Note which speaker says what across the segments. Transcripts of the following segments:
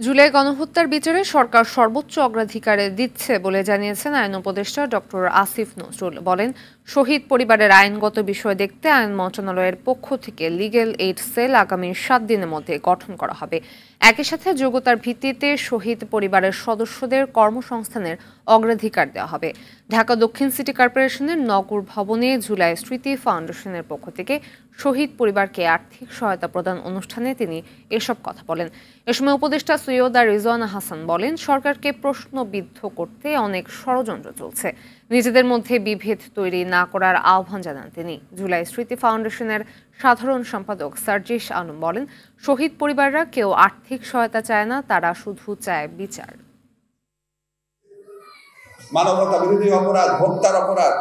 Speaker 1: জুলাই গণহত্যার বিচারে সরকার সর্বোচ্চ অগ্রাধিকার দিচ্ছে বলে জানিয়েছেন আইন উপদেষ্টা ডক্টর আসিফ নজরুল। বলেন, শহীদ পরিবারের আইনগত বিষয় দেখতে আইন মন্ত্রণালয়ের পক্ষ থেকে লিগ্যাল এইড সেল আগামী 7 দিনের মধ্যে গঠন করা হবে। একই সাথে যোগ্যতার ভিত্তিতে শহীদ পরিবারের সদস্যদের কর্মসংস্থানের অগ্রাধিকার দেওয়া হবে। ঢাকা দক্ষিণ সিটি কর্পোরেশনের নগর ভবনে জুলাই স্মৃতি ফাউন্ডেশনের পক্ষ থেকে শহীদ পরিবারকে আর্থিক সহায়তা প্রদান অনুষ্ঠানে তিনি এসব কথা বলেন। এ সময় উপদেষ্টা সৈয়দা রিজওয়ানা হাসান বলেন, সরকারকে প্রশ্নবিদ্ধ করতে অনেক ষড়যন্ত্র চলছে, নিজেদের মধ্যে বিভেদ তৈরি না করার আহ্বান জানান তিনি। জুলাই স্মৃতি ফাউন্ডেশনের সাধারণ সম্পাদক সার্জিস আলম বলেন, শহীদ পরিবাররা কেউ আর্থিক সহায়তা চায় না, তারা শুধু চায় বিচার।
Speaker 2: মানবতা বিরোধী অপরাধ, হত্যার অপরাধ,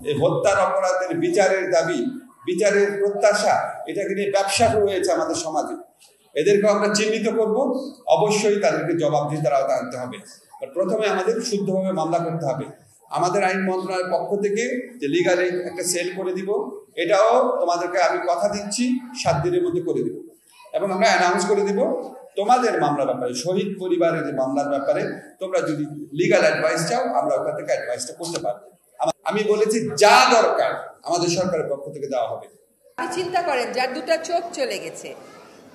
Speaker 2: এই হত্যার অপরাধের বিচারের দাবি, বিচারের প্রত্যাশা, এটাকে নিয়ে ব্যবসা শুরু হয়েছে আমাদের সমাজে। এদেরকে আমরা চিহ্নিত করব, অবশ্যই তাদেরকে জবাবদিহিতার আওতায় আনতে হবে। প্রথমে আমাদের শুদ্ধভাবে মামলা করতে হবে। আমাদের আইন মন্ত্রণালয়ের পক্ষ থেকে যে লিগাল একটা সেল করে দিব, এটাও তোমাদেরকে আমি কথা দিচ্ছি 7 দিনের মধ্যে করে দিব। এবং আমরা অ্যানাউন্স করে দিব তোমাদের মামলার ব্যাপারে, শহীদ পরিবারের যে মামলার ব্যাপারে তোমরা যদি লিগাল অ্যাডভাইস চাও, আমরা ওখান থেকে অ্যাডভাইসটা করতে পারবো। আমি বলেছি যা দরকার আমাদের সরকারের পক্ষ থেকে দেওয়া হবে।
Speaker 3: আপনি চিন্তা করেন, যার 2টা চোখ চলে গেছে,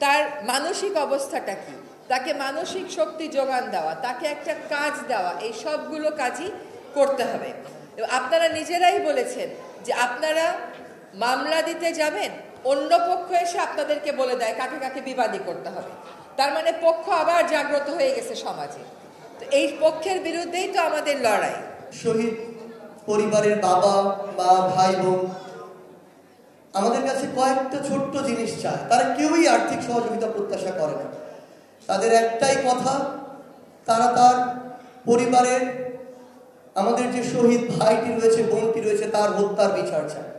Speaker 3: তার মানসিক অবস্থাটা কি, তাকে মানসিক শক্তি যোগান দেওয়া, তাকে একটা কাজ দেওয়া, এই সবগুলো কাজই করতে হবে। আপনারা নিজেরাই বলেছেন যে আপনারা মামলা দিতে যাবেন, অন্য পক্ষ এসে আপনাদেরকে বলে দেয় কাকে কাকে বিবাদী করতে হবে। তার মানে পক্ষ আবার জাগ্রত হয়ে গেছে সমাজে। তো এই পক্ষের বিরুদ্ধেই তো আমাদের লড়াই।
Speaker 4: শহীদ পরিবারের বাবা বা ভাই বোন আমাদের কাছে কয়েকটা ছোট্ট জিনিস চায়। তারা কেউই আর্থিক সহযোগিতা প্রত্যাশা করে না। তাদের একটাই কথা, তারা তার পরিবারের, আমাদের যে শহীদ ভাইটি রয়েছে, বোনটি রয়েছে, তার হত্যার বিচার চায়।